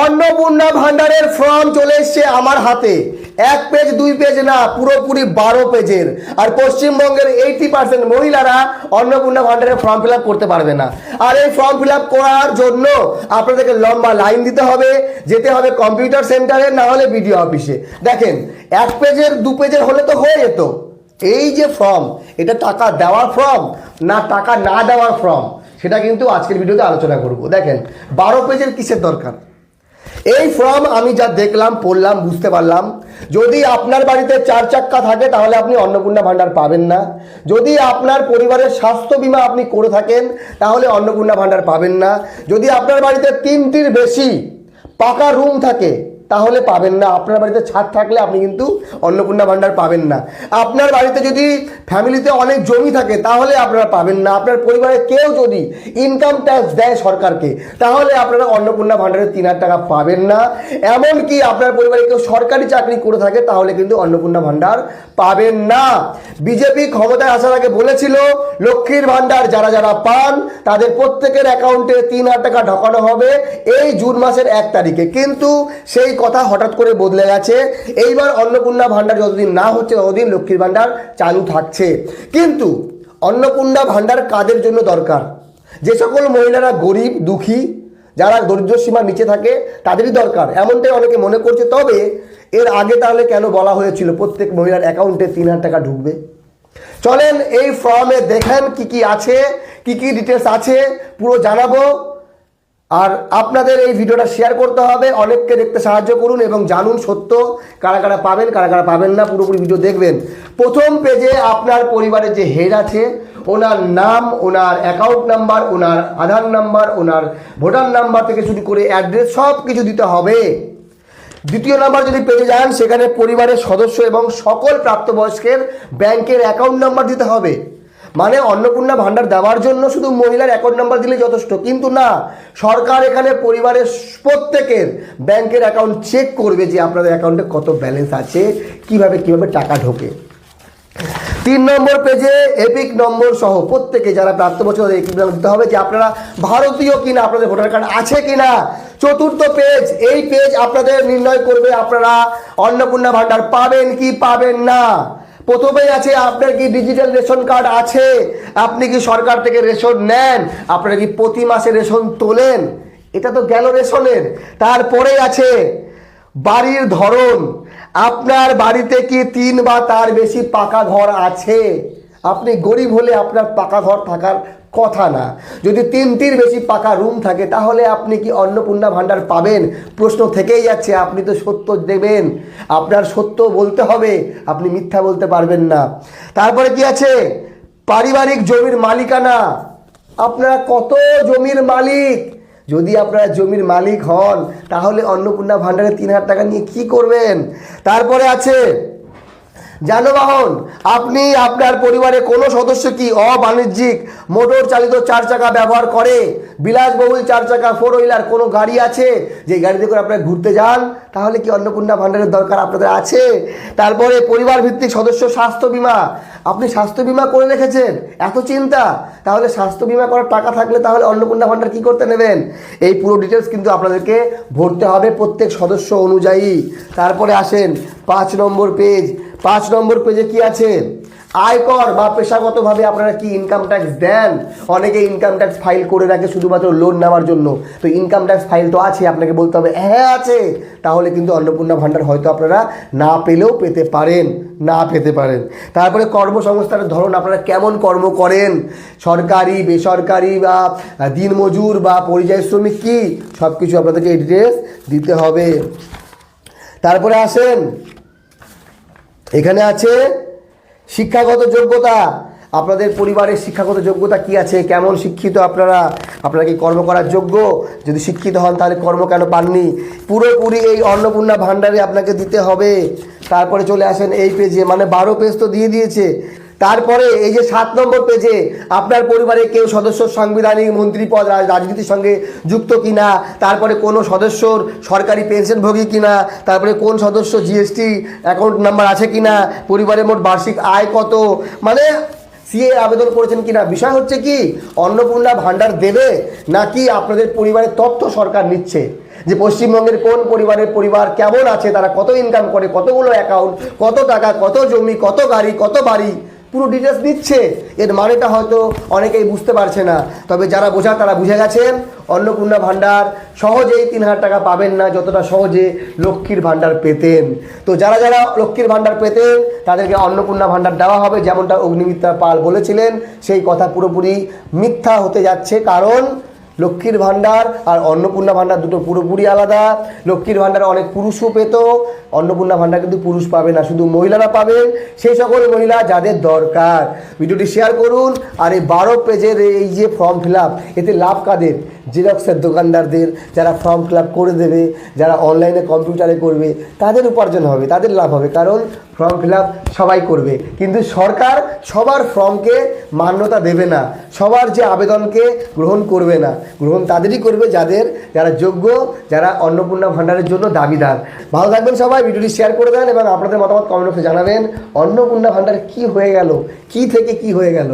অন্নপূর্ণা ভান্ডারের ফর্ম চলে এসছে আমার হাতে। 1 পেজ 2 পেজ না, পুরোপুরি 12 পেজের। আর পশ্চিমবঙ্গের 80% মহিলারা অন্নপূর্ণা ভান্ডারের ফর্ম ফিল আপ করতে পারবে না। আর এই ফর্ম ফিল আপ করার জন্য আপনাদেরকে লম্বা লাইন দিতে হবে, যেতে হবে কম্পিউটার সেন্টারে, না হলে বিডিও অফিসে। দেখেন 1 পেজের 2 পেজের হলে তো হয়ে যেত। এই যে ফর্ম, এটা টাকা দেওয়ার ফর্ম না টাকা না দেওয়ার ফর্ম, সেটা কিন্তু আজকের ভিডিওতে আলোচনা করব। দেখেন 12 পেজের কিসের দরকার? এই ফর্ম আমি যা দেখলাম, পড়লাম, বুঝতে পারলাম, যদি আপনার বাড়িতে 4 চাক্কা থাকে তাহলে আপনি অন্নপূর্ণা ভান্ডার পাবেন না। যদি আপনার পরিবারের স্বাস্থ্য বীমা আপনি করে থাকেন তাহলে অন্নপূর্ণা ভান্ডার পাবেন না। যদি আপনার বাড়িতে 3টির বেশি পাকা রুম থাকে তাহলে পাবেন না। আপনার বাড়িতে ছাদ থাকলে আপনি কিন্তু অন্নপূর্ণা ভান্ডার পাবেন না। আপনার বাড়িতে যদি ফ্যামিলিতে অনেক জমি থাকে তাহলে আপনারা পাবেন না। আপনার পরিবারে কেউ যদি ইনকাম ট্যাক্স দেয় সরকারকে তাহলে আপনারা অন্নপূর্ণা ভান্ডারের 3,000 টাকা পাবেন না। এমনকি আপনার পরিবারে কেউ সরকারি চাকরি করে থাকে তাহলে কিন্তু অন্নপূর্ণা ভান্ডার পাবেন না। বিজেপি ক্ষমতায় আসার আগে বলেছিল লক্ষ্মীর ভান্ডার যারা যারা পান তাদের প্রত্যেকের অ্যাকাউন্টে 3,000 টাকা ঢোকানো হবে এই জুন মাসের 1 তারিখে। কিন্তু সেই কথা হঠাৎ করে বদলে গেছে। এইবার অন্নপূর্ণা ভান্ডার যতদিন না হচ্ছে ততদিন লক্ষ্মীর ভান্ডার চালু থাকছে। কিন্তু অন্নপূর্ণা ভান্ডার কাদের জন্য দরকার? যে সকল মহিলারা গরিব দুঃখী, যারা দরিদ্র সীমার নিচে থাকে তাদেরই দরকার, এমনটাই অনেকে মনে করছে। তবে এর আগে তাহলে কেন বলা হয়েছিল প্রত্যেক মহিলার অ্যাকাউন্টে 3,000 টাকা ঢুকবে? চলেন এই ফর্মে দেখেন কি কি আছে, কি কি ডিটেলস আছে, পুরো জানাবো। আর আপনাদের এই ভিডিওটা শেয়ার করতে হবে, অনেককে দেখতে সাহায্য করুন এবং জানুন সত্য কারা কারা পাবেন কারা কারা পাবেন না। পুরোপুরি ভিডিও দেখবেন। প্রথম পেজে আপনার পরিবারের যে হেড আছে ওনার নাম, ওনার অ্যাকাউন্ট নাম্বার, ওনার আধার নাম্বার, ওনার ভোটার নাম্বার থেকে শুরু করে অ্যাড্রেস সব কিছু দিতে হবে। দ্বিতীয় নাম্বার যদি পেজে যান সেখানে পরিবারের সদস্য এবং সকল প্রাপ্তবয়স্কের ব্যাংকের অ্যাকাউন্ট নাম্বার দিতে হবে। মানে অন্নপূর্ণা ভান্ডার দেওয়ার জন্য শুধু মহিলার অ্যাকাউন্ট নাম্বার দিলে যথেষ্ট, কিন্তু না, সরকার এখানে পরিবারের প্রত্যেকের ব্যাংকের অ্যাকাউন্ট চেক করবে যে আপনাদের অ্যাকাউন্টে কত ব্যালেন্স আছে, কিভাবে টাকা ঢোকে। 3 নম্বর পেজে এপিক নম্বর সহ প্রত্যেকে যারা প্রাপ্তবয়স্ক তাদের এপিক নম্বর দিতে হবে যে আপনারা ভারতীয় কিনা, আপনাদের ভোটার কার্ড আছে কিনা। চতুর্থ পেজ, এই পেজ আপনাদের নির্ণয় করবে আপনারা অন্নপূর্ণা ভান্ডার পাবেন কি পাবেন না। প্রথমেই আছে আপনার কি ডিজিটাল রেশন কার্ড আছে, আপনি কি সরকার থেকে রেশন নেন, আপনারা কি প্রতি মাসে রেশন তোলেন, এটা তো গেল রেশনের। তারপরে আছে বাড়ির ধরন, আপনার বাড়িতে কি 3 বা তার বেশি পাকা ঘর আছে। আপনি গরিব হলে আপনার পাকা ঘর থাকার কথা না। যদি 3টির বেশি পাকা রুম থাকে তাহলে আপনি কি অন্নপূর্ণা ভান্ডার পাবেন? প্রশ্ন থেকেই যাচ্ছে। আপনি তো সত্য দেবেন, আপনার সত্য বলতে হবে, আপনি মিথ্যা বলতে পারবেন না। তারপরে কি আছে পারিবারিক জমির মালিকানা, আপনারা কত জমির মালিক। যদি আপনারা জমির মালিক হন তাহলে অন্নপূর্ণা ভান্ডারে 3,000 টাকা নিয়ে কি করবেন। তারপরে আছে যানবাহন, আপনি আপনার পরিবারে কোনো সদস্য কি অবাণিজ্যিক মোটর চালিত 4 চাকা ব্যবহার করে, বিলাসবহুল 4 চাকা 4 হুইলার কোনো গাড়ি আছে, যে গাড়িতে করে আপনারা ঘুরতে যান, তাহলে কি অন্নপূর্ণা ভান্ডারের দরকার আপনাদের আছে। তারপরে পরিবার ভিত্তিক সদস্য স্বাস্থ্য বীমা, আপনি স্বাস্থ্য বীমা করে রেখেছেন, এত চিন্তা, তাহলে স্বাস্থ্য বীমা করার টাকা থাকলে তাহলে অন্নপূর্ণা ভান্ডার কি করতে নেবেন। এই পুরো ডিটেলস কিন্তু আপনাদেরকে ভরতে হবে প্রত্যেক সদস্য অনুযায়ী। তারপরে আসেন 5 নম্বর পেজ। 5 নম্বর পেজে কি আছে আয়কর বা পেশাগতভাবে আপনারা কি ইনকাম ট্যাক্স দেন। অনেকে ইনকাম ট্যাক্স ফাইল করে রাখে শুধুমাত্র লোন নেওয়ার জন্য। তো ইনকাম ট্যাক্স ফাইল তো আছে, আপনাকে বলতে হবে হ্যাঁ আছে, তাহলে কিন্তু অন্নপূর্ণা ভান্ডার হয়তো আপনারা না পেলেও পেতে পারেন, না পেতে পারেন। তারপরে কর্মসংস্থানের ধরন, আপনারা কেমন কর্ম করেন, সরকারি বেসরকারি বা দিনমজুর বা পরিযায়ী শ্রমিক, কি সব কিছু আপনাদেরকে এই ডিটেলস দিতে হবে। তারপরে আসেন এখানে আছে শিক্ষাগত যোগ্যতা, আপনাদের পরিবারের শিক্ষাগত যোগ্যতা কি আছে, কেমন শিক্ষিত আপনারা, আপনারা কি কর্ম করার যোগ্য, যদি শিক্ষিত হন তাহলে কর্ম কেন পাননি, পুরোপুরি এই অন্নপূর্ণা ভান্ডারে আপনাকে দিতে হবে। তারপরে চলে আসেন এই পেজে, মানে 12 পেজ তো দিয়ে দিয়েছে। তারপরে এই যে 7 নম্বর পেজে আপনার পরিবারে কেউ সদস্য সাংবিধানিক মন্ত্রী পদ রাজনীতির সঙ্গে যুক্ত কিনা, তারপরে কোনো সদস্যর সরকারি পেনশনভোগী কিনা, তারপরে কোন সদস্য জিএসটি অ্যাকাউন্ট নাম্বার আছে কিনা, পরিবারের মোট বার্ষিক আয় কত, মানে সিএ আবেদন করেছেন কিনা। বিষয় হচ্ছে কি অন্নপূর্ণা ভান্ডার দেবে নাকি আপনাদের পরিবারের তথ্য সরকার নিচ্ছে। যে পশ্চিমবঙ্গের কোন পরিবার কেমন আছে, তারা কত ইনকাম করে, কতগুলো অ্যাকাউন্ট, কত টাকা, কত জমি, কত গাড়ি, কত বাড়ি, পুরো ডিটেলস দিচ্ছে। এর মানেটা হয়তো অনেকেই বুঝতে পারছে না, তবে যারা বোঝা তারা বুঝে গেছেন। অন্নপূর্ণা ভাণ্ডার সহজেই 3,000 টাকা পাবেন না, যতটা সহজে লক্ষ্মীর ভাণ্ডার পেতেন। তো যারা যারা লক্ষ্মীর ভাণ্ডার পেতেন তাদেরকে অন্নপূর্ণা ভাণ্ডার দেওয়া হবে, যেমনটা অগ্নিমিত্রা পাল বলেছিলেন, সেই কথা পুরোপুরি মিথ্যা হতে যাচ্ছে। কারণ লক্ষ্মীর ভাণ্ডার আর অন্নপূর্ণা ভাণ্ডার দুটো পুরোপুরি আলাদা। লক্ষ্মীর ভাণ্ডার অনেক পুরুষও পেত, অন্নপূর্ণা ভাণ্ডার কিন্তু পুরুষ পাবে না, শুধু মহিলারা পাবেন। সেই সকল মহিলা যাদের দরকার ভিডিওটি শেয়ার করুন। আর এই 12 পেজের এই যে ফর্ম ফিল আপ, এতে লাভ কাদের? জেরক্সের দোকানদারদের, যারা ফর্ম ফিল আপ করে দেবে, যারা অনলাইনে কম্পিউটারে করবে, তাদের উপার্জন হবে, তাদের লাভ হবে। কারণ ফর্ম ফিল আপ সবাই করবে, কিন্তু সরকার সবার ফর্মকে মান্যতা দেবে না, সবার যে আবেদনকে গ্রহণ করবে না। গ্রহণ তাদেরই করবে যারা যোগ্য, যারা অন্নপূর্ণা ভাণ্ডারের জন্য দাবিদার। ভালো থাকবেন সবাই, ভিডিওটি শেয়ার করে দেন এবং আপনাদের মতামত কমেন্ট বক্সে জানাবেন। অন্নপূর্ণা ভাণ্ডার কি হয়ে গেল, কি থেকে কি হয়ে গেল।